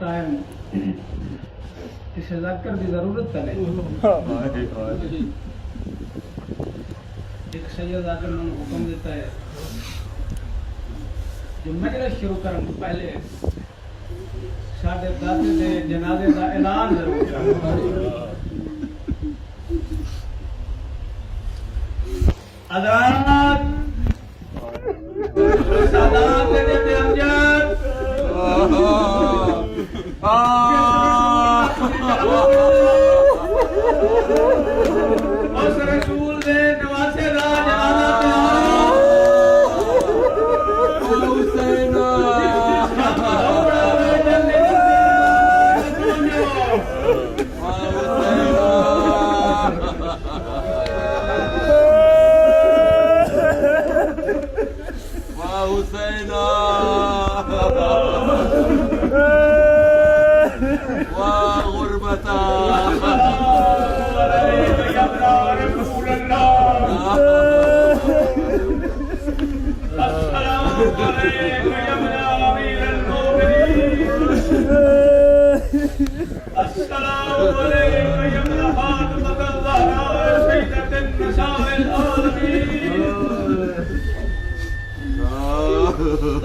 Time کسی ذکر کی ضرورت نہیں. ایک سید آکر نے حکم دیتا ہے جو مجلس شروع کرنے سے پہلے ساڈے دادے دے جنازے دا اعلان ضرور کرنا. حضرات سادات دے امجد اس رسول دے نواسے دا جنازہ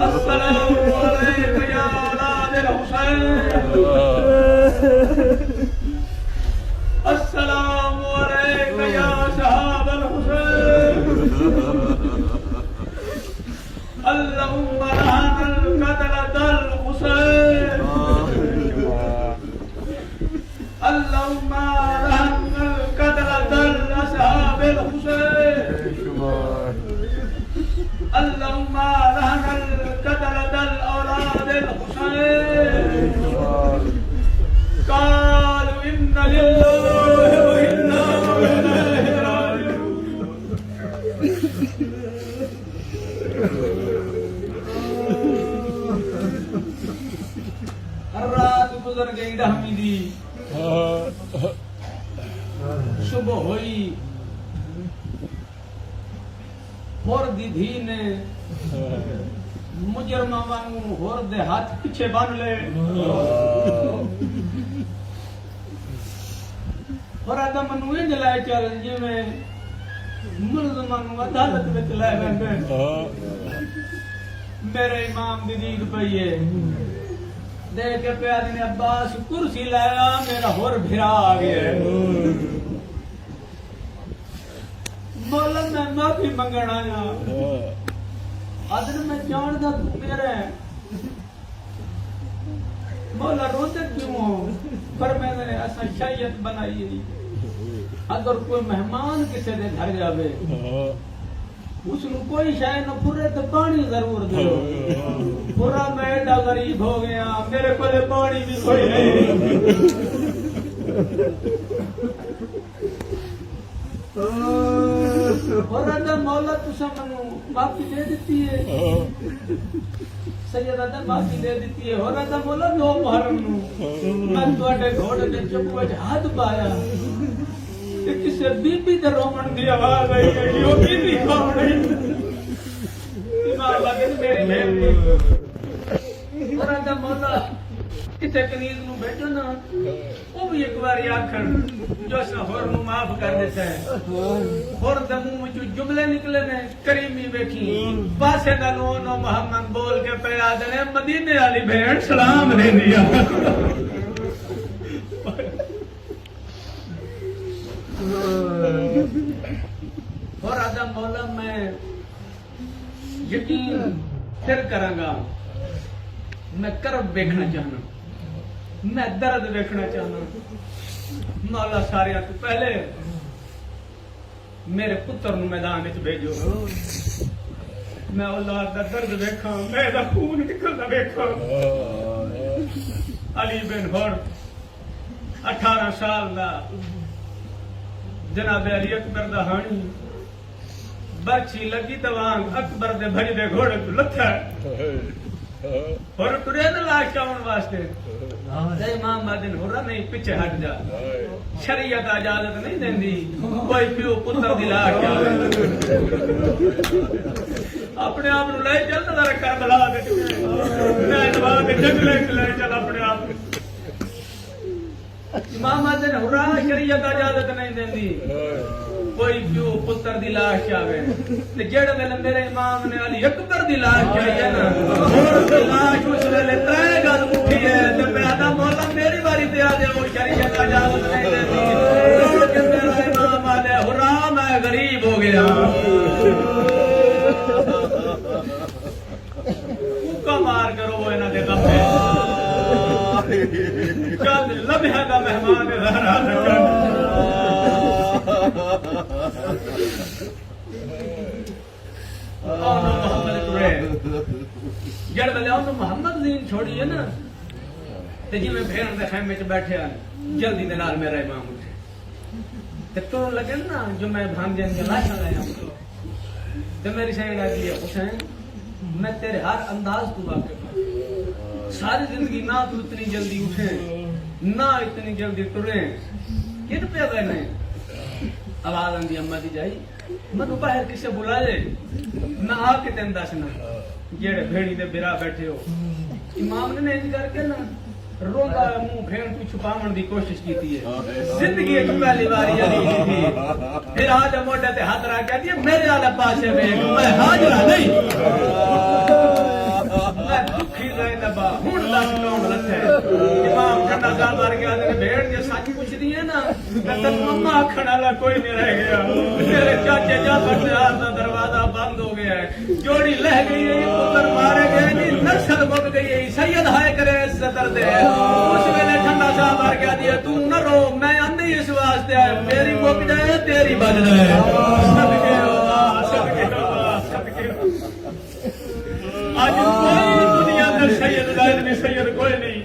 السلام علیکم یا اولاد الحسین. السلام علیکم یا صحاب الحسین. اللهم لعن القتلة الحسين. اللهم لعن القتلة اصحاب الحسين. اللهم لعن القتلة الأولاد الحسين. قالوا إنا لله وإنا إليه راجعون. رات گزر گئی رحمی دی صبح ہوئی ہور دی دھی نے مجرمہ وانگو ہور دے ہاتھ پیچھے بن لے اور آدھا منو انج لائے چل جی میں ملزمانو عدالت وچ لے ویندے. میرے امام دی دید پئی ہے دیکھ کے پیا نے عباس کرسی لایا میرا ہور بھرا آ گیا. مولا میں معافی منگنا آیا ادھر میں جان دا میرے مولا روتے کیوں ہو پر میں نے ایسا شریعت بنائی ہے اگر کوئی مہمان کسی دے گھر جاوے اس نو کوئی شاید نہ پورے تو پانی ضرور دیو. پورا میں ایڈا غریب ہو گیا میرے کولے پانی بھی کوئی نہیں. اور آدھا مولا تسا منو معافی دے دیتی ہے. سید آدھا معافی دے دیتی ہے. اور آدھا مولا 9 محرم نو میں تواڈے گھوڑے دے چپ وچ ہاتھ پایا تے کسے بی بی تے رومن دی آواز آئی ہے یو بی بی کون ہے ایمان لگے میری بہن. اور آدھا مولا کسے کنیز نو بیٹھو نا وہ بھی ایک بار آکھن جو اسا ہور نو معاف کر دیتا ہے. ہور دے منہ وچوں جملے نکلے نے کریمی ویکھی پاسے دا نو محمد بول کے پیا دے مدینے والی بہن سلام دیندی آ. اور آدھا مولا میں یقین پھر کراں گا میں کرب دیکھنا چاہنا میں درد دیکھنا چاہنا. مولا سارے تو پہلے میرے پتر نو میدان وچ بھیجو میں اولاد دا درد دیکھاں میرا خون نکلدا دیکھاں. علی بن ہور 18 سال دا جناب علی اکبر دا ہانی برچی لگی توان اکبر دے بھج دے گھوڑے تو لتھا اور ٹرے نہ لاش آن واسطے امام مادن ہو رہا نہیں پیچھے ہٹ جا. شریعت اجازت نہیں دیندی کوئی پیو پتر دی لاش اپنے آپ نو لے چل ذرا کربلا دے میں دعا دے جنگلے لے چل اپنے آپ امام آدھے نے ہرا شریعت اجازت نہیں دیندی کوئی پیو پتر دی لاش آوے تے جڑے ویلے میرے امام نے علی اکبر دی لاش چاہیے نا اور دی لاش اس ویلے ترے گل اٹھی ہے تے میں آدھا مولا میری باری تے آ دے وہ شریعت اجازت نہیں دیندی روڑ کے میرا امام آدھے ہرا میں غریب ہو گیا کا مار کرو وہ انہاں دے کم ہے کل لمحہ دا مہمان زہرا جڑ ویلے انہوں محمد دین چھوڑی ہے نا تے جی میں بھیڑ دے خیمے چ بیٹھے ہیں جلدی دے نال میرا امام اٹھے تے تو لگے نا جو میں بھانجے دی لاش لے آؤں تے میری سائیڈ آ گئی حسین میں تیرے ہر انداز کو واقف ہوں ساری زندگی نہ تو اتنی جلدی اٹھے نہ اتنی جلدی ٹرے کت پہ بہنے آواز آندی اما دی جائی منو باہر کسے بلا لے نہ آ کے تین دسنا جیڑے بھیڑی دے برا بیٹھے ہو امام نے انج کر کے نا روتا منہ بھیڑ کو چھپاون دی کوشش کیتی ہے زندگی ایک پہلی باری علی تھی پھر آج موٹے تے ہاتھ رکھ کے دیا میرے والے پاسے ویکھ میں حاضر نہیں میں دکھی رہے نبا ہن دس کون لتھے امام ٹھنڈا گل مار کے آدھے بھیڑ جے سچ پوچھدی ہے نا تے مما آکھن والا کوئی نہیں رہ گیا میرے چاچے جعفر سے دا دروازہ بند ہو گیا ہے جوڑی لہ گئی ہے پتر مارے گئے نہیں نسل مک گئی ہے سید ہائے کرے ستر دے اس ویلے ٹھنڈا سا مار کے آدھی تو نہ رو میں اندھی اس واسطے آئے میری مک جائے تیری بج جائے صدقے اللہ صدقے اللہ صدقے آج کوئی دنیا میں سید غیر میں سید کوئی نہیں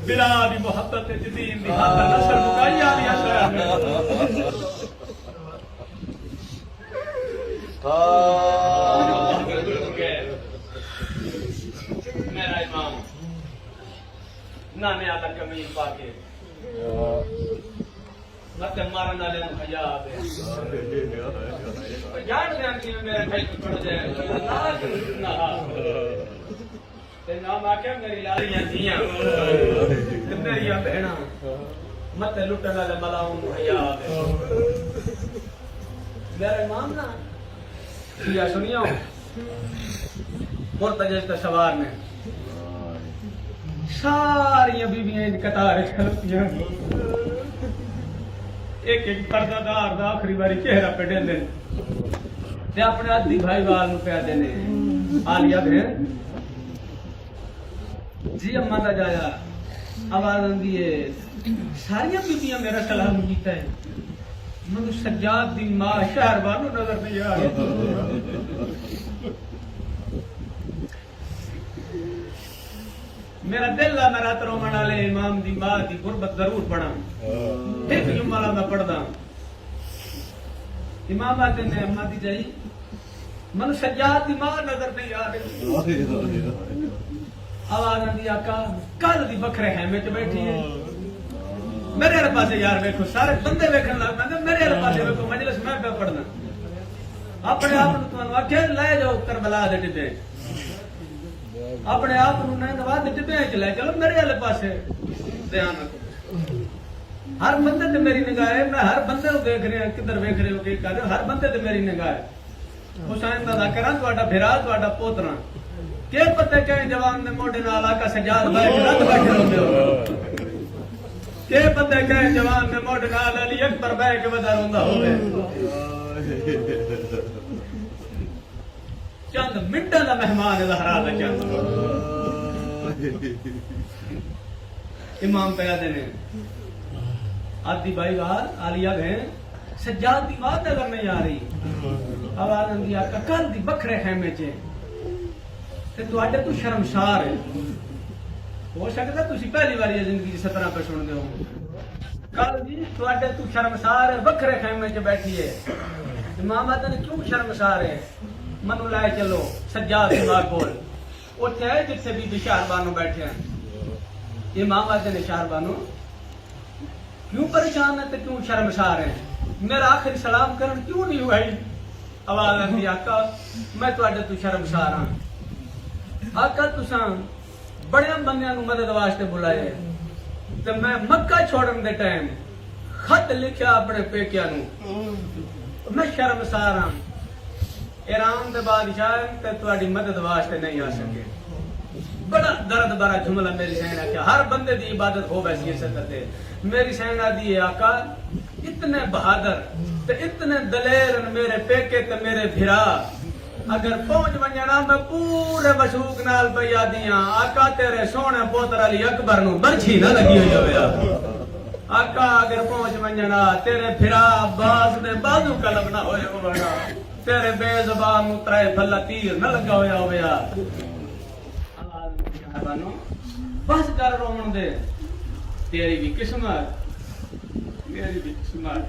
بلا دی محبت جدید دی حاضر نصر مکائی آلی آشاہ میرا امام نانے آدھا کمیل پاکے مطلب مارن آلے ہم حیاء آبے جان دے انکی میں میرے بھائی کو پڑھ جائے اللہ نہ تے نام آکے میری لاریاں دیاں میریاں بہنا مت لٹن والے ملاؤں حیاء آبے میرا امام نا کیا سنیا ہوں مرتجج کا سوار نے ساری بیویاں ان قطار کھڑتی ہیں ایک ایک پردہ دار دا آخری باری چہرہ پہ ڈل دیں تے اپنے آدھی بھائی وال نو پہ دینے آلیا بہن جی اماں دا جایا آواز آندی ہے ساری بیویاں میرا سلام کیتا ہے منو سجاد دی ماں شہر بانو نظر نہیں آ میرا دل ہے میرا ترومن والے امام دی ماں دی غربت ضرور پڑھا ایک جملہ میں پڑھدا امام آتے نے اماں دی جائی منو سجاد دی ماں نظر نہیں آ رہی آواز آندی آقا کل دی بکھرے خیمے چ بیٹھی ہے میرے والے پاسے یار ویکھو سارے بندے ویکھن لگ پے میرے والے پاسے ویکھو مجلس میں پہ پڑھنا اپنے آپ نوں تانوں آکھے لے جاؤ کربلا دے ٹبے اپنے آپ نوں نوا دے ٹبے چ لے چلو میرے والے پاسے دھیان رکھو ہر بندے تے میری نگاہ ہے میں ہر بندے کو دیکھ رہا کدھر ویکھ رہے ہو کہ کر رہے ہو ہر بندے تے میری نگاہ ہے حسین دا ذکراں تہاڈا بھرا تہاڈا پوترا کہ پتہ کہ جوان دے موڈے نال آقا سجاد بیٹھ رات بیٹھے ہوندے ہو کہ پتہ کہ جوان دے موڈے نال علی اکبر بیٹھ کے ودا روندا ہوے چند منٹاں دا مہمان زہرا دا چند امام پہ آدھے نے آدھی بھائی وال آلیا بہن سجاد دی بات اگر نہیں آ رہی آواز آندی آقا کل دی بکھرے خیمے چ تے تواڈے تو شرمسار ہے ہو سکدا تسی پہلی بار یہ زندگی اس طرح پہ سن دے ہو کل جی تواڈے تو شرمسار ہے بکھرے خیمے چ بیٹھی ہے امام آدھے نے کیوں شرمسار ہے منو لائے چلو سجاد دی ماں کول اوتھے ہے جتھے بی شہر بانو بیٹھے ہیں امام آدھے نے شہر بانو کیوں پریشان ہے تے کیوں شرمسار ہے میرا آخری سلام کرن کیوں نہیں ہوئی آواز آندی آقا میں تواڈے تو شرمسار ہاں آقا تساں بڑے بندیاں نو مدد واسطے بلائے تو میں مکہ چھوڑن دے ٹائم خط لکھیا اپنے پیکیاں نو، میں شرمسار ہاں، ایران دے بادشاہ تے تہاڈی مدد واسطے نہیں آ سکے۔ بڑا درد بھرا جملہ میری سینا کیا، ہر بندے دی عبادت ہو ویسی ہے سکتے، میری سینا دی آقا اتنے بہادر تے اتنے دلیر میرے پیکے تے میرے بھرا، اگر پہنچ ونجنا میں پورے مشوق نال پیا دیاں آقا تیرے سونے پوتر علی اکبر نو برچھی نہ لگی ہوئی ہویا، آقا اگر پہنچ ونجنا تیرے بھرا عباس دے بازو قلم نہ ہوئے ہونا، تیرے بے زبان نو ترے پھلا تیر نہ لگا ہویا ہویا۔ بس کر رون دے، تیری بھی قسمت میری بھی قسمت،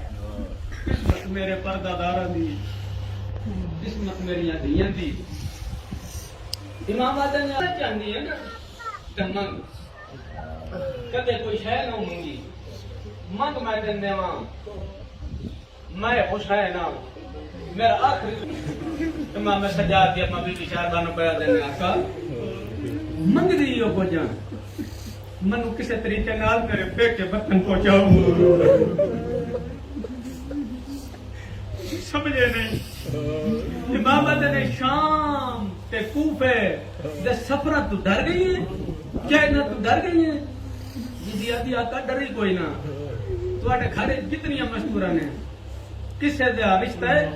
قسمت میرے پردہ داراں دی، قسمت میری دھیاں دی۔ امام آدم نے چاہندی ہے نا تے منگ، کدے کوئی شے نہ منگی، منگ میں دین دیواں، میں خوش ہے نا میرا آخری امام سجاد دی اپنا بی بی شہربانو پیا دینے آقا منگ دی ہو کو جان منو کسے طریقے نال میرے پیٹ کے برتن پہنچاؤ، سمجھے نہیں؟ امام نے شام تے کوفے دے سفرہ تو ڈر گئی ہے، کیا نہ تو ڈر گئی ہے؟ جی آدھی آقا ڈری کوئی نہ، تو آٹے کھڑے جتنی مشہورہ نے، کسے دا رشتہ ہے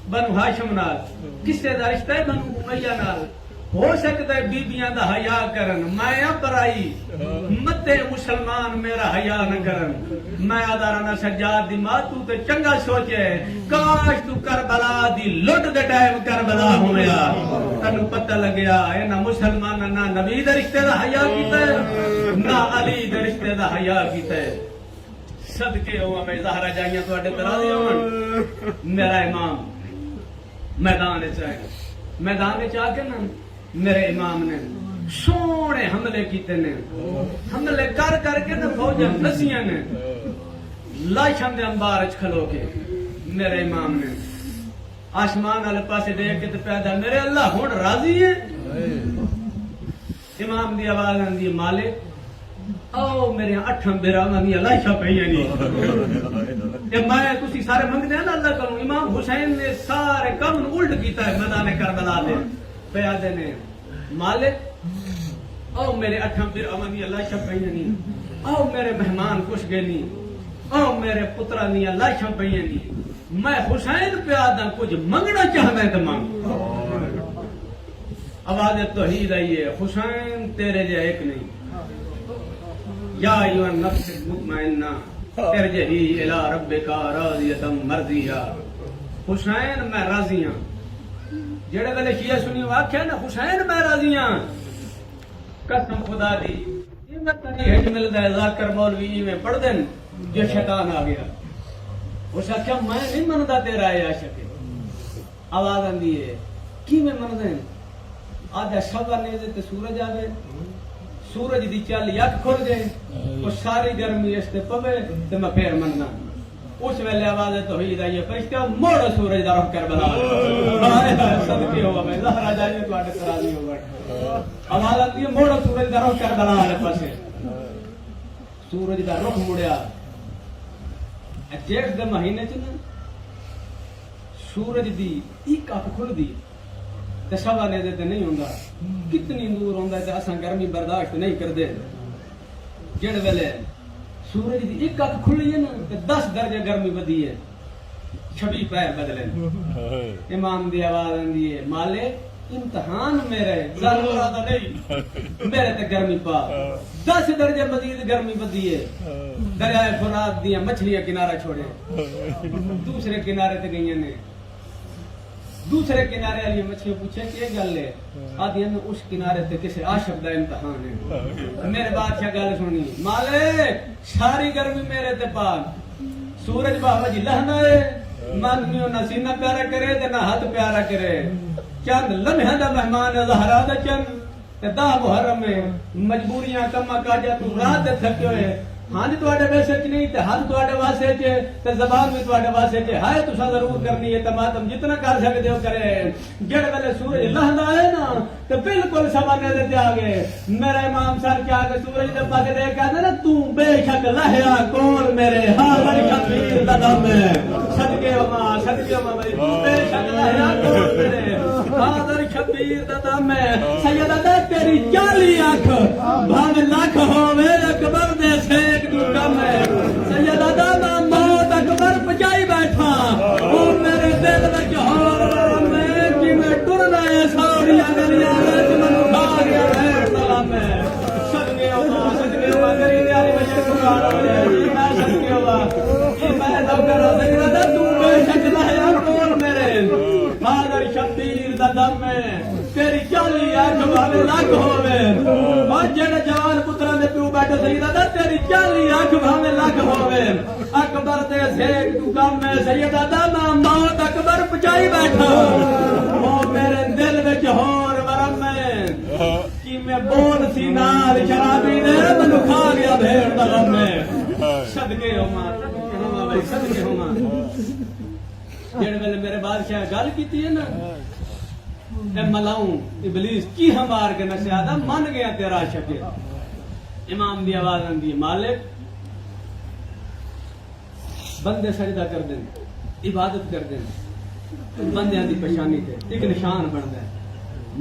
بنو ہاشم نال، کسے دا رشتہ ہے بنو امیہ نال، ہو سکتا ہے بیبیاں دا حیا کرن، میں پرائی متے مسلمان میرا حیا نہ کرن، میں آدھارانا سجاد دی ماں تو تے چنگا سوچے، کاش تو کربلا دی لٹ دے ٹائم کربلا ہویا، تنو پتہ لگیا اے نہ مسلمان نہ نبی دے رشتے دا حیا کیتا ہے نہ علی دے رشتے دا حیا کیتا ہے۔ صدقے ہوا میں زہرہ جائیاں تو اڈے ترا دیا ہوں، میرا امام میدان چاہے، میدان چاہ کے نا میرے امام نے سونے حملے کیتے نے، حملے کر کر کے نا فوجیں نسیاں نے، لاشاں دے انبار اچ کھلو کے میرے امام نے آسمان والے پاسے دیکھ کے تے پیدا میرے اللہ ہن راضی ہے؟ امام دی آواز آندی ہے مالک او میرے 8 براواں دی لاشاں پئیاں نہیں، تے میں تسی سارے منگدے ہیں نا اللہ کروں، امام حسین نے سارے کم الٹ کیتا ہے میدان کربلا دے پیادے نے، مالک او میرے 8 براواں دی لاشاں پئیاں نہیں، او میرے مہمان خوش گئے نہیں، او میرے پتراں دی لاشاں پئیاں نہیں، میں حسین پیادا کچھ منگنا چاہنا ہے تو منگ۔ آواز توحید آئی ہے، حسین تیرے جے ایک نہیں، یا ایھا النفس المطمئنہ ارجعی الی ربک راضیۃ مرضیہ، حسین میں راضی ہاں، جڑے ویلے شیعہ سنی آکھیا نا حسین میں راضی ہاں، قسم خدا دی میں تری ہج ملدا ہے ذاکر مولوی میں پڑھ دین جو شیطان آ گیا، اس آخیا میں نہیں مندا تیرا ہے عاشق، آواز آندی ہے کی میں مندا آدھا سوا نیزے تے سورج آوے، سورج دی چل یک کھل جائے اور ساری گرمی اس تے پوے تے میں پھر مننا، اس ویلے آواز توحید آئی ہے فرشتہ موڑ سورج دا رخ کربلا، صدقے ہوا میں زہرا جائے تو اڈے تراضی ہوگا، آواز آتی ہے موڑ سورج دا رخ کربلا والے پاسے، سورج دا رخ مڑیا، جیٹھ دے مہینے چ نا سورج دی ایک اکھ کھل دی تے سوا نیزے تے نہیں ہوندا، کتنی دور ہوندا تے اساں گرمی برداشت نہیں کردے، جڑ ویلے سورج دی ایک اکھ کھلی ہے نا تے 10 درجے گرمی ودی ہے، 26 پیر بدلے، امام دی آواز آندی ہے مالک امتحان میرے ظاہر ارادہ نہیں، میرے تے گرمی پا 10 درجے مزید گرمی ودی ہے، دریائے فرات دیاں مچھلیاں کنارہ چھوڑے، دوسرے کنارے تے گئیاں نے، دوسرے کنارے والی مچھلیاں پوچھے کہ یہ گل ہے، آدھی میں اس کنارے تے کسی عاشق دا امتحان ہے، میرے بادشاہ گل سنی مالک ساری گرمی میرے تے پاک، سورج بابا جی لہنا ہے، من میں نہ سینہ پیارا کرے تے نہ ہاتھ پیارا کرے، چند لمحہ دا مہمان زہرا دا چند تے 10 محرم میں مجبوریاں کما کاجا تو رات تھکے ہوئے، ہاں جی تواڈے واسے چ نہیں تے ہاتھ تواڈے واسے چ تے زبان بھی تواڈے واسے چ ہے تساں ضرور کرنی ہے تے ماتم جتنا کر سکدے ہو کرے جڑے ویلے سورج لہندا ہے نا تے بالکل سمانے دے آ گئے میرا امام سر کیا کہ سورج دے پاس دیکھ کے نا تو بے شک لہیا کول میرے حاضر شبیر دا دم ہے صدقے او میری بے شک لہیا کول میرے حاضر شبیر دا دم ہے سیدہ تیری 40 اکھ بھاویں لاکھ ہووے اکبر دے سیک تو کم ہے سیدہ دا موت اکبر پچائی بیٹھا او میرے دل وچ ہور میں کہ میں ٹرنا ہے ساریاں گلیاں وچ منو کھا گیا ہے سلام ہے صدقے او میری پیاری بچے قربان ہو جائے میں صدقے او میں ڈاکٹر سیدہ تو بے شک لہیا کول میرے حاضر شبیر دا دم ہے تیری 40 اکھ بھاویں لاکھ ہووے او جڑے جوان پتراں دے پیو بیٹھے سیدہ تیری 40 اکھ بھاویں لاکھ ہووے اکبر دے سیک تو کم ہے سیدہ دا موت اکبر پچائی بیٹھا او میرے دل وچ ہور ورم میں کہ میں بول سی نال شرابی نے مینو کھا گیا بھیڑ دا غم ہے صدقے ہو ماں صدقے ہو ماں جڑے ویلے میرے بادشاہ گل کیتی ہے نا اے ملاؤں ابلیس کی ہمار کے نشیادہ من گیا تیرا شکر امام دی آواز آندی ہے مالک بندے سجدہ کر دیں عبادت کر دیں بندیاں دی پریشانی تے ایک نشان بندا ہے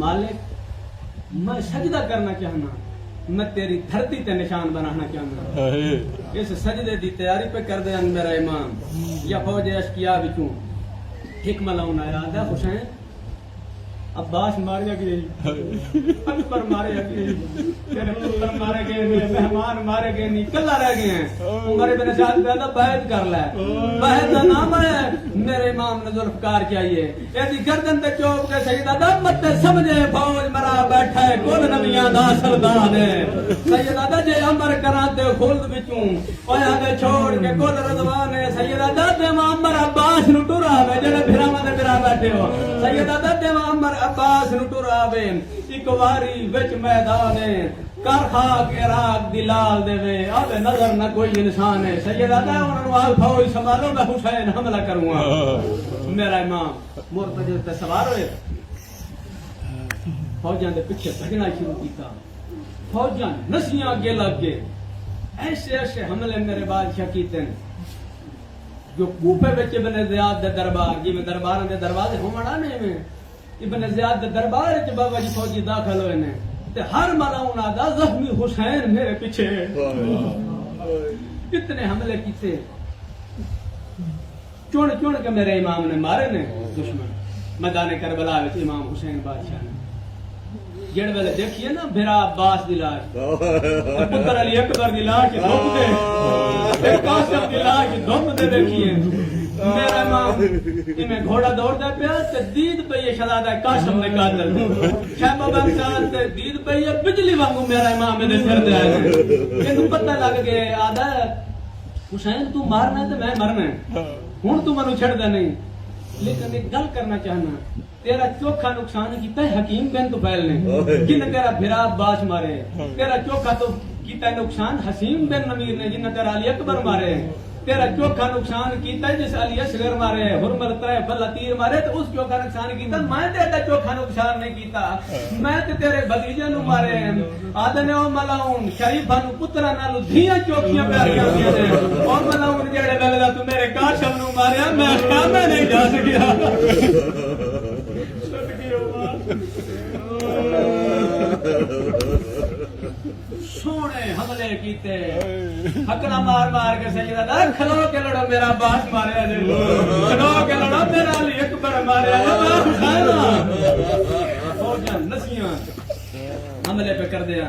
مالک میں سجدہ کرنا چاہنا میں تیری دھرتی تے نشان بنانا چاہنا اس سجدے دی تیاری پہ کر دے میرا امام یا فوج اشکیا وچوں ایک ملاؤں آیا آدھا حسین عباس ماریا گئے اکبر ماریا گئے تیرے پتر مارے گئے میرے مہمان مارے گئے نہیں کلا رہ گئے ہیں عمر بن سعد کہتا بیعت کر لے بیعت کا نام ہے میرے امام نے ذوالفقار چاہیے ایسی گردن تے چوب کے سیدہ دا مت سمجھے فوج مرا بیٹھا ہے کل نبیاں دا سردار ہے سیدہ دا جے امر کراں تے خلد وچوں اویا دے چھوڑ کے کل رضوان ہے سیدہ دا تے عمر عباس نو ٹرا وے جڑے بھراواں دے بھرا بیٹھے ہو سیدہ دا تے عمر عباس نو ٹراوے ایک واری وچ میدان کر خاک عراق دلال دے وے آوے نظر نہ کوئی انسان ہے سیدہ دا انہاں نو آل فوج سنبھالو میں حسین حملہ کروں گا میرا امام مرتجع تے سوار ہوئے فوجاں دے پیچھے بھجنا شروع کیتا فوجاں نسیاں اگے لگ گئے ایسے ایسے حملے میرے بادشاہ کیتے جو کوفے وچ ابن زیاد دے دربار جی میں درباراں دے دروازے ہومڑا نہیں میں ابن زیاد دے دربار وچ بابا جی فوجی داخل ہوئے نے تے ہر ملاؤں دا زخمی حسین میرے پیچھے کتنے حملے کیتے چون چون کے میرے امام نے مارے نے دشمن میدان کربلا وچ امام حسین بادشاہ نے جڑ ویلے دیکھیے نا بھرا عباس دی لاش پتر علی اکبر دی لاش دھوپ دے قاسم دی لاش دھوپ دے دیکھیے میرا امام میں گھوڑا دوڑدا پیا تے دید پئی شہزادہ قاسم نے قاتل شہبہ بن سعد تے دید پئی بجلی وانگو میرا امام دے سر تے آیا اینو پتہ لگ گیا آدا حسین تو مارنا تے میں مرنا ہن تو منو چھڑ دے نہیں لیکن ایک گل کرنا چاہنا تیرا چوکھا نقصان کیتا ہے حکیم بن طفیل نے جن تیرا بھرا عباس مارے تیرا چوکھا تو کیتا ہے نقصان حسین بن نمیر نے جن تیرا علی اکبر مارے تیرا چوکھا نقصان کیتا ہے جس علی اصغر مارے حرمل طرح فلا تیر مارے تو اس چوکھا نقصان کیتا میں تیرا چوکھا نقصان نہیں کیتا میں تے تیرے بھتیجے نو مارے آدنے او ملاؤن شریفہ نو پترا نالو دھیاں چوکیاں پیاریاں ہوندیاں نے او ملاؤن جڑے ویلے تو میرے قاسم نو ماریا میں خیامے نہیں جا سکیا سونے حملے کیتے ہکڑا مار مار کے سیدہ دا کھلو کے لڑو میرا باس ماریا جے کھلو کے لڑو میرا علی اکبر ماریا جے حسین فوجاں نسیاں حملے پہ کر دیا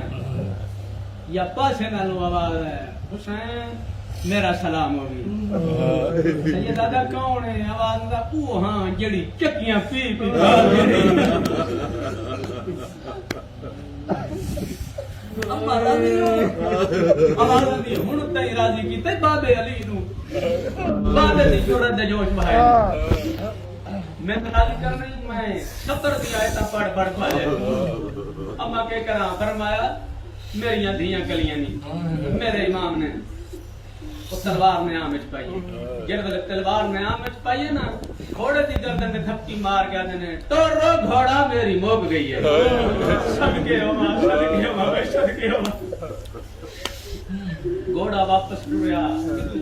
یا پاسے نالو آواز ہے حسین میرا سلام ہوگی سیدہ دا کون ہے آواز دا او ہاں جڑی چکیاں پی پی آواز دی ہن تئی راضی کیتے بابے علی نو بابے دی جوڑ دے جوش بہائے میں راضی کرنے میں 70 دی آیت پڑھ پڑھ پالے اما کے کراں فرمایا میریاں دھیاں کلیاں نہیں میرے امام نے وہ تلوار نے آم وچ پائی جڑ ویلے تلوار نے آم وچ پائی ہے نا گھوڑے دی گردن تے تھپکی مار کے آندے نے ٹورو گھوڑا میری موگ گئی ہے صدقے ہو ماں صدقے ہو گھوڑا واپس ٹریا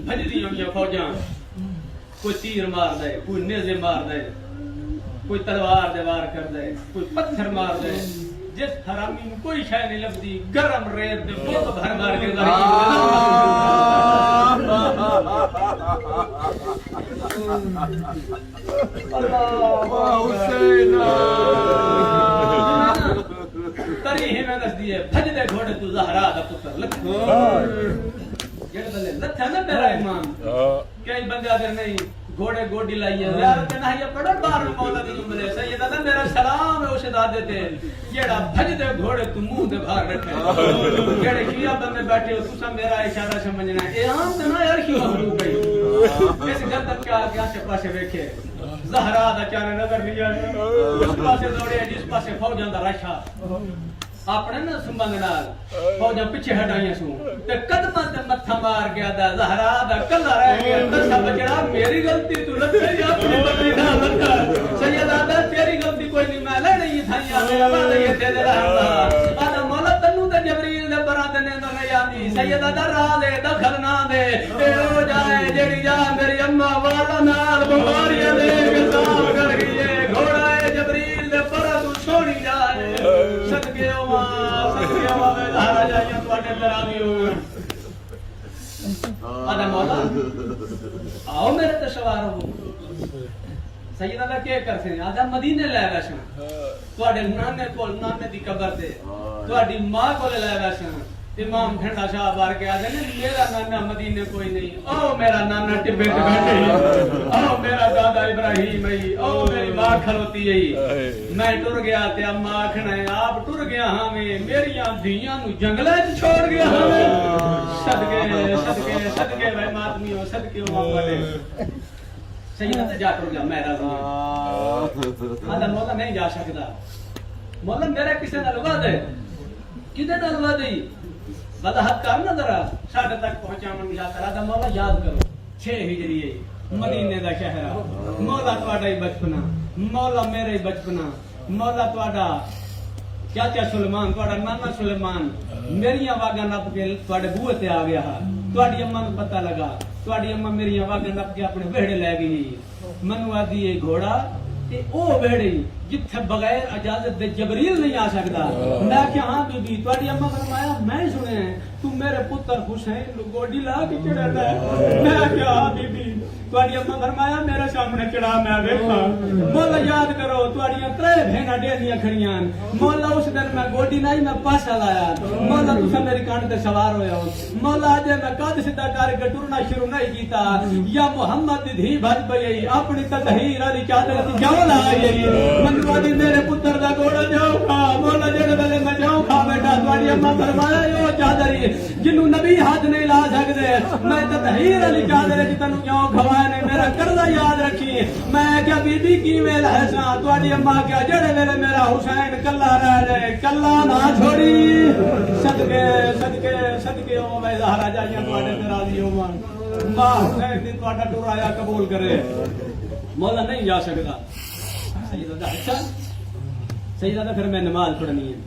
بھجدی ہوئی فوجاں کوئی تیر مار دے کوئی نیزے مار دے کوئی تلوار دے وار کر دے کوئی پتھر مار دے جس حرامی میں کوئی شے نہیں لبدی گرم ریت دے بوت بھر مار کے تری ہی میں دس دیئے بھج دے گھوڑے تو زہرا دا پتر لکھ جڑ بلے لتھا نا میرا امام کئی بندے اگر نہیں گھوڑے گوڈی لائیے یار کہنا ہے یہ پڑھا بار مولا دی جملے سیدہ دا میرا سلام ہے اسے دادے تے جیڑا بھج دے گھوڑے تو منہ دے باہر رکھے جیڑے خیابہ میں بیٹھے ہو تسا میرا اشارہ سمجھنا اے عام تے نا یار کیوں ہم لوگ گئی اس گردن کے آگے آسے پاسے ویکھے زہرا دا چانے نظر لیا اس پاسے دوڑے جس پاسے فوجاں دا رشا اپنے نا سنبھنگ نال فوجاں پیچھے ہٹائیاں سوں تے قدماں تے متھا مار گیا دا زہرا دا کلا رہ گیا دسا بچڑا میری غلطی تو لگے یا اپنی بندی نہ لگا سیدہ دا تیری غلطی کوئی نہیں میں لڑی تھایا میرا بعد یہ دے دے رہا انا مولا تنو تے جبریل دے برا دے نے نہ یادی سیدہ دا راہ دے دخل نہ دے اے ہو جائے جڑی جا میری اماں والا نال بیماریاں دے گزار کر گئی ہے گھوڑا ہے جبریل دے برا تو چھوڑی جائے صدقے آدھا مولا آؤ میرے تے سوار ہو سیدہ دا کیا کر سکتے آدھا مدینے لے ویسن تواڈے نانے دی قبر دے تواڈی ماں کو لے ویسن امام ٹھنڈا شاہ بار کے آدھے میرا نانا مدینے کوئی نہیں او میرا نانا ٹبے تے بیٹھے او میرا دادا ابراہیم ہے او میری ماں کھلوتی ہے میں ٹر گیا تے اما آکھنا ہے آپ ٹر گیا ہاں میں میریاں دھیاں نو جنگلے وچ چھوڑ گیا ہاں میں صدقے صدقے صدقے بھائی ماتمیو صدقے او بڑے سیدہ تے جا ٹر گیا میں راضی ہوں آدھا مولا نہیں جا سکدا مولا میرا کسے نال وعدہ ہے کدے نال وعدہ ہے وضاحت کرنا ذرا ساڈے تک پہنچاون دی خاطر آدھا مولا یاد کرو 6 ہجری ہے مدینے دا شہر مولا تواڈا ہی بچپنا مولا میرا ہی بچپنا مولا تواڈا چاچا سلیمان تواڈا نانا سلیمان میریاں واگاں نپ کے تواڈے بوئے تے آ گیا تواڈی اماں نوں پتہ لگا تواڈی اماں میریاں واگاں نپ کے اپنے وہڑے لے گئی منوں آدھی اے گھوڑا تے او وہڑے جتھے بغیر اجازت دے جبریل نہیں آ سکدا میں کہ ہاں بی بی تواڈی اماں فرمایا میں سنیا تو میرے پتر حسین نو گوڈی لا کے چڑھاتا ہے میں کہ ہاں بی بی تواڈی اماں فرمایا میرے سامنے چڑھا میں ویکھاں مولا یاد کرو تواڈیاں 3 بہناں ڈیلیاں کھڑیاں مولا اس دن میں گوڈی نہیں میں پاسا لایا مولا تساں میری کان تے سوار ہوئے ہو مولا اج میں قد سیدھا کر کے ٹرنا شروع نہیں کیتا یا محمد دی دھی بھج پئی اپنی تطہیر والی چادر تے جاؤ لائی منوا دی میرے پتر دا گوڑا جاؤ کھا مولا جڑے ویلے میں جاؤ کھا بیٹھا تواڈی اماں فرمایا او چادر جنوں نبی ہاتھ نہیں لا سکدے میں تطہیر والی چادر وچ تینوں کیوں کھوایا نے میرا قرضہ یاد رکھی میں کیا بی بی کیویں لہساں تواڈی اماں کیا جڑے ویلے میرا حسین کلا رہ جائے کلا نہ چھوڑی صدقے صدقے صدقے او میں زہرا جائیاں تواڈے تے راضی ہوواں ماں حسین دی تواڈا ٹرایا قبول کرے مولا نہیں جا سکدا سیدہ دا اچھا سیدہ دا پھر میں نماز پڑھنی ہے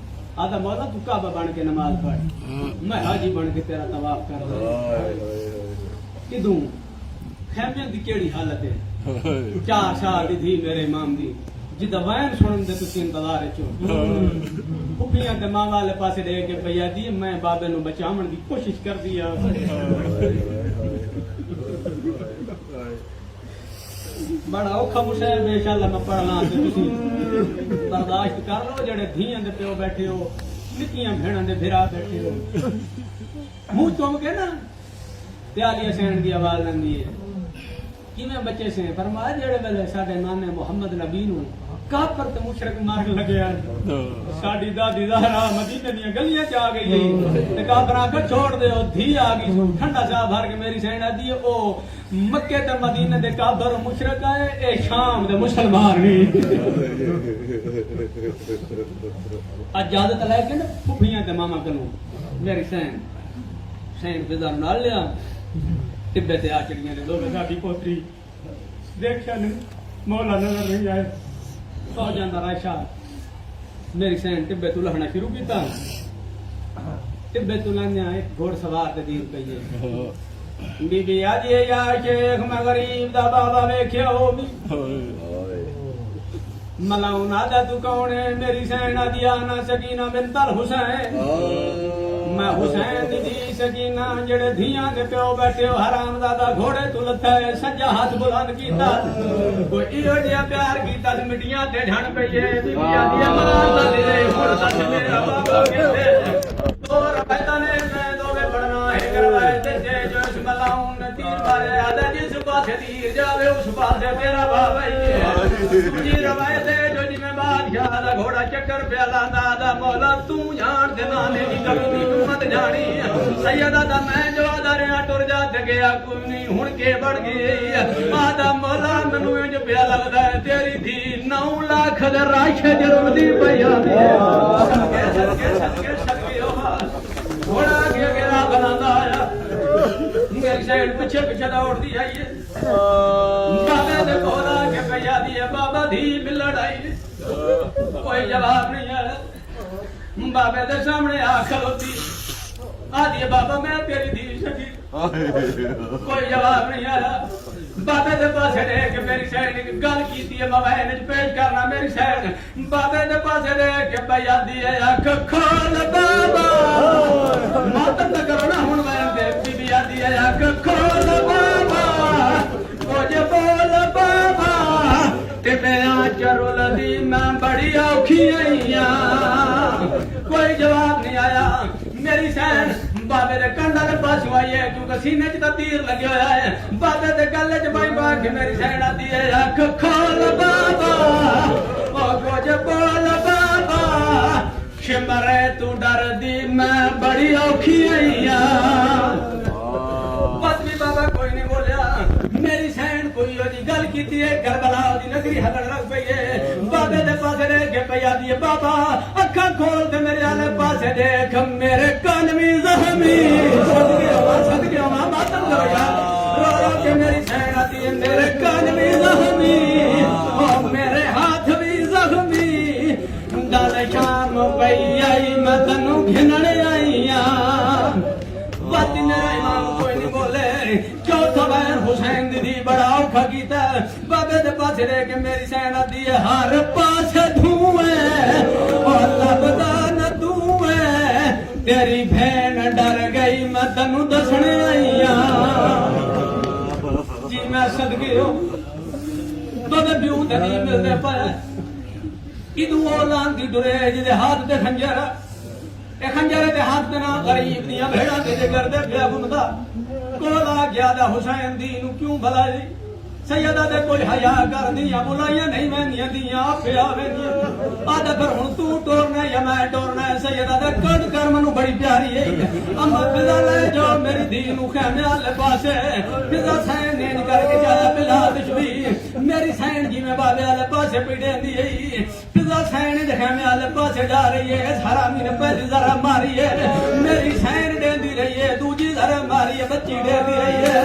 آدھا مولا تو کعبہ بن کے نماز پڑھ میں حاجی بن کے تیرا طواف کر رہا کدوں خیمیاں دی کیڑی حالت ہے 4 سال دی تھی میرے امام دی جدا وین سنن دے تسی انتظار چوں پھپھیاں تے ماں والے پاسے دے کے پیا دی میں بابے نو بچاون دی کوشش کر دیا بڑا اوکھا مشاہر بے انشاءاللہ میں پڑھنا تے تسی برداشت کر لو جڑے دھیاں دے پیو بیٹھے ہو نکیاں بھیڑاں دے بھرا بیٹھے ہو منہ چوم کے نا پیالی سین دی آواز آندی ہے کیویں بچے سے فرمایا جڑے ویلے ساڈے نانے محمد نبی نو کافر تے مشرک مارن لگے ساڈی دادی زہرا مدینے دی گلیاں چ آ گئی تے کافراں کو چھوڑ دیو دھی آ گئی ٹھنڈا سا بھر کے میری سین آدی او مکے تے مدینے دے کافر مشرک آئے اے شام دے مسلمان نہیں اجازت لے کے نا پھپھیاں تے ماما کنوں میری سین فضا نال لیا ਟਿੱਬੇ ਤੇ ਆ ਚੜੀਆਂ ਨੇ ਦੋਵੇਂ ਸਾਡੀ ਪੋਤਰੀ ਦੇਖਿਆ ਨਹੀਂ ਮੌਲਾ ਨਜ਼ਰ ਨਹੀਂ ਆਏ ਸੌ ਜਾਂਦਾ ਰਾਸ਼ਾ ਮੇਰੀ ਸੈਨ ਟਿੱਬੇ ਤੋਂ ਲਹਣਾ ਸ਼ੁਰੂ ਕੀਤਾ ਟਿੱਬੇ ਤੋਂ ਲੰਘਿਆ ਇੱਕ ਘੋੜ ਸਵਾਰ ਤੇ ਦੀਨ ਪਈਏ ਬੀਬੀ ਆਜੇ ਯਾਰ ਸ਼ੇਖ ਮੈਂ ਗਰੀਬ ਦਾ ਬਾਬਾ ਵੇਖਿਆ ਉਹ ਵੀ ਮਲਾਉਣਾ ਦਾ ਤੂੰ ਕੌਣ ਹੈ ਮੇਰੀ ਸੈਨਾ ਦੀ ਆਨਾ ਸਕੀਨਾ ਬਿੰਤਲ ਹੁਸੈਨ ਮੈਂ ਹੁਸੈਨ ਦੀ ਸਕੀਨਾ ਜਿਹੜੇ ਧੀਆਂ ਦੇ ਪਿਓ ਬੈਠੇ ਹੋ ਹਰਾਮਜ਼ਾਦਾ ਘੋੜੇ ਤੋਂ ਲੱਥਾ ਸੱਜਾ ਹੱਥ ਬੁਲੰਦ ਕੀਤਾ ਕੋਈ ਇਹੋ ਜਿਹਾ ਪਿਆਰ ਕੀਤਾ ਤੇ ਮਿੱਟੀਆਂ ਤੇ ਢਣ ਪਈਏ ਬੀਬੀ ਆਦੀ ਮਲਾਉਣਾ ਦੇ ਹੁਣ ਸੱਚ ਮੇਰਾ ਬਾਬਾ ਕਿਤੇ ਤੋਰ ਪੈਦਾ ਨੇ ਮੈਂ ਦੋਵੇਂ ਪੜਨਾ ਹੈ ਕਰਵਾਏ ਤੇ ਜੋ ਮਲਾਉਣ ਤੀਰ ਮਾਰੇ ਆਦਾ ਜਿਸ ਪਾਸੇ ਤੀਰ ਜਾਵੇ ਉਸ ਪਾਸੇ ਤੇਰਾ ਬਾਬਾ ਹੀ ਜੀ ਰਵਾਇਤ ਜੋ ਜਿਵੇਂ ਬਾਦਸ਼ਾਹ ਦਾ ਘੋੜਾ ਚੱਕਰ ਪਿਆਲਾ ਦਾ ਮੌਲਾ ਤੂੰ ਜਾਣ ਦੇ ਨਾਲੇ ਦੀ ਕਵੀ ਦੀ ਹਿੰਮਤ ਜਾਣੀ ਸੈਯਦਾ ਦਾ ਮੈਂ ਜੋ ਆਦਰਿਆ ਟੁਰ ਜਾ ਗਿਆ ਕੋਈ ਨਹੀਂ ਹੁਣ ਕੇ ਬੜ ਗਈ ਆਦਾ ਮੌਲਾ ਮੈਨੂੰ ਇੰਜ ਪਿਆ ਲੱਗਦਾ ਤੇਰੀ ਧੀ 9 ਲੱਖ ਦਾ ਰਾਸ਼ ਜਰਮ ਦੀ ਪਈ ਆਦੀ ਹੈ ਸਦਕੇ ਘੋੜਾ ਗਿਆ ਬਣਾਉਂਦਾ ਆਇਆ ਮੇਰੀ ਸਾਈਡ ਪਿੱਛੇ ਪਿੱਛੇ ਦਾ ਉੜਦੀ ਆਈ ਹੈ ਬਾਬੇ ਦੇ ਕੋਲ ਆ ਕੇ ਪਈ ਆਦੀ ਹੈ ਬਾਬਾ ਧੀ ਮਿਲਣ ਆਈ ਕੋਈ ਜਵਾਬ ਨਹੀਂ ਹੈ ਬਾਬੇ ਦੇ ਸਾਹਮਣੇ ਆ ਖਲੋਤੀ ਆਦੀ ਹੈ ਬਾਬਾ ਮੈਂ ਤੇਰੀ ਧੀ ਸਕੀ ਕੋਈ ਜਵਾਬ ਨਹੀਂ ਆਇਆ ਬਾਬੇ ਦੇ ਪਾਸੇ ਦੇਖ ਕੇ ਮੇਰੀ ਸਾਈਡ ਨੇ ਗੱਲ ਕੀਤੀ ਹੈ ਮੋਬਾਈਲ ਵਿੱਚ ਪੇਸ਼ ਕਰਨਾ ਮੇਰੀ ਸਾਈਡ ਬਾਬੇ ਦੇ ਪਾਸੇ ਦੇਖ ਕੇ ਪਈ ਆਦੀ ਹੈ ਅੱਖ ਖੋਲ ਬਾਬਾ ਮਾਤਮ ਨਾ ਕਰੋ ਨਾ ਹੁਣ ਮੈਂ ਦੇ ਬੀਬੀ ਆਦੀ ਹੈ ਅੱਖ ਖੋਲ ਬਾਬਾ ਉਹ ਜੇ ਬੋਲ ਬਾਬਾ ਤੇ ਮੈਂ ਚਰੁਲ ਦੀ ਮੈਂ ਬੜੀ ਔਖੀ ਆਈਆਂ ਕੋਈ ਜਵਾਬ ਨਹੀਂ ਆਇਆ ਮੇਰੀ ਸੈਨ ਬਾਬੇ ਦੇ ਕੰਨਾਂ ਦੇ ਪਾਸੋਂ ਆਈ ਹੈ ਕਿਉਂਕਿ ਸੀਨੇ 'ਚ ਤਾਂ ਤੀਰ ਲੱਗਿਆ ਹੋਇਆ ਹੈ ਬਾਬੇ ਦੇ ਗੱਲੇ 'ਚ ਬਾਈ ਪਾ ਕੇ ਮੇਰੀ ਸੈਨ ਆਦੀ ਹੈ ਅੱਖ ਖੋਲ ਬਾਬਾ ਉਹ ਕੁਝ ਬੋਲ ਬਾਬਾ ਸ਼ਿਮਰੇ ਤੂੰ ਡਰਦੀ ਮੈਂ ਬੜੀ ਔਖੀ ਆਈਆਂ ਪਤਨੀ ਬਾਬਾ ਕੋਈ ਨਹੀਂ ਬੋਲਿਆ ਮੇਰੀ ਸੈਨ ਕੋਈ ਉਹਦੀ ਗੱਲ ਕੀਤੀ ਹੈ ਕਰਬਲਾ ਦੀ ਨਗਰੀ ਹਲਣ ਲੱਗ ਪਈ ਹੈ ਬਾਬੇ ਦੇ ਪਾਸੇ ਦੇਖ ਕੇ ਪਈ ਆਦੀ ਹੈ ਬਾਬਾ ਅੱਖਾਂ ਖੋਲ ਤੇ ਮੇਰੇ ਆਲੇ ਪਾਸੇ ਦੇਖ ਮੇਰੇ ਕੰਨ ਵੀ ਜ਼ਖਮੀ ਸਦਕੇ ਆਵਾ ਮਾਤਮ ਕਰੋ ਯਾਰ ਰੋ ਰੋ ਕੇ ਮੇਰੀ ਸੈਨ ਆਦੀ ਹੈ ਮੇਰੇ ਕੰਨ ਵੀ ਜ਼ਖਮੀ ਉਹ ਮੇਰੇ ਹੱਥ ਵੀ ਜ਼ਖਮੀ ਗੱਲ ਸ਼ਾਮ ਪਈ ਆਈ ਮੈਂ ਤੈਨੂੰ ਘਿਣਨ ਆਈਆਂ ਬਾਤੀ ਮੇਰਾ ਇਮਾਮ ਕੋਈ ਨਹੀਂ ਬੋਲੇ ਚੌਥਾ ਬੈਰ ਹੁਸੈਨ ਦੀ ਬੜਾ ਔਖਾ ਕੀਤਾ ਬਾਬੇ ਦੇ ਪਾਸੇ ਦੇ ਕੇ ਮੇਰੀ ਸੈਨ ਆਦੀ ਹੈ ਹਰ ਪਾਸੇ ਧੂਏ ਉਹ ਲੱਭਦਾ ਨਾ ਤੂੰ ਹੈ ਤੇਰੀ ਭੈਣ ਡਰ ਗਈ ਮੈਂ ਤੈਨੂੰ ਦੱਸਣ ਆਈਆਂ ਜੀ ਮੈਂ ਸਦਕੇ ਹੋ ਬਾਬੇ ਬਿਊ ਤੇ ਨਹੀਂ ਮਿਲਦੇ ਪਏ ਇਦੂ ਔਲਾਂ ਦੀ ਦੁਰੇ ਜਿਹਦੇ ਹੱਥ ਤੇ ਖੰਜਰ ਇਹ ਖੰਜਰ ਦੇ ਹੱਥ ਦੇ ਨਾਲ ਗਰੀਬ ਦੀਆਂ ਭੇੜਾਂ ਤੇ ਕਰਦੇ ਪਿਆ ਗੁੰਦਾ ਕੋਲ ਆ ਗਿਆ ਦਾ ਹੁਸੈਨ ਦੀ ਨੂੰ ਕਿਉਂ ਭਲਾਈ ਸੈਯਦਾ ਦੇ ਕੋਈ ਹਯਾ ਕਰਦੀਆਂ ਬੁਲਾਈਆਂ ਨਹੀਂ ਮੈਂਦੀਆਂ ਦੀਆਂ ਆਪੇ ਆਵੇਂਦੀਆਂ ਆਦਾ ਫਿਰ ਹੁਣ ਤੂੰ ਟੋਰਨਾ ਜਾਂ ਮੈਂ ਟੋਰਨਾ ਸੈਯਦਾ ਦੇ ਕੱਢ ਕਰ ਮੈਨੂੰ ਬੜੀ ਪਿਆਰੀ ਹੈ ਅੰਮਾ ਫਿਜ਼ਾ ਲੈ ਜੋ ਮੇਰੀ ਧੀ ਨੂੰ ਖੈਮੇ ਵਾਲੇ ਪਾਸੇ ਫਿਜ਼ਾ ਸੈਨ ਨੇ ਕਰਕੇ ਜਾਇਆ ਪਿਲਾ ਤਸ਼ਬੀ ਮੇਰੀ ਸੈਨ ਜਿਵੇਂ ਬਾਬੇ ਵਾਲੇ ਪਾਸੇ ਪਿੜੇਂਦੀ ਹੈ ਫਿਜ਼ਾ ਸੈਨ ਦੇ ਖੈਮੇ ਵਾਲੇ ਪਾਸੇ ਜਾ ਰਹੀ ਹੈ ਹਰਾਮੀ ਨੇ ਪਹਿਲੀ ਜ਼ਰਾ ਮਾਰੀ ਹੈ ਮੇਰੀ ਸੈਨ ਦੇਂਦੀ ਰਹੀ ਹੈ ਦੂਜੀ ਜ਼ਰਾ ਮਾਰੀ ਹੈ ਬੱਚੀ ਦੇਂਦੀ ਰਹੀ ਹੈ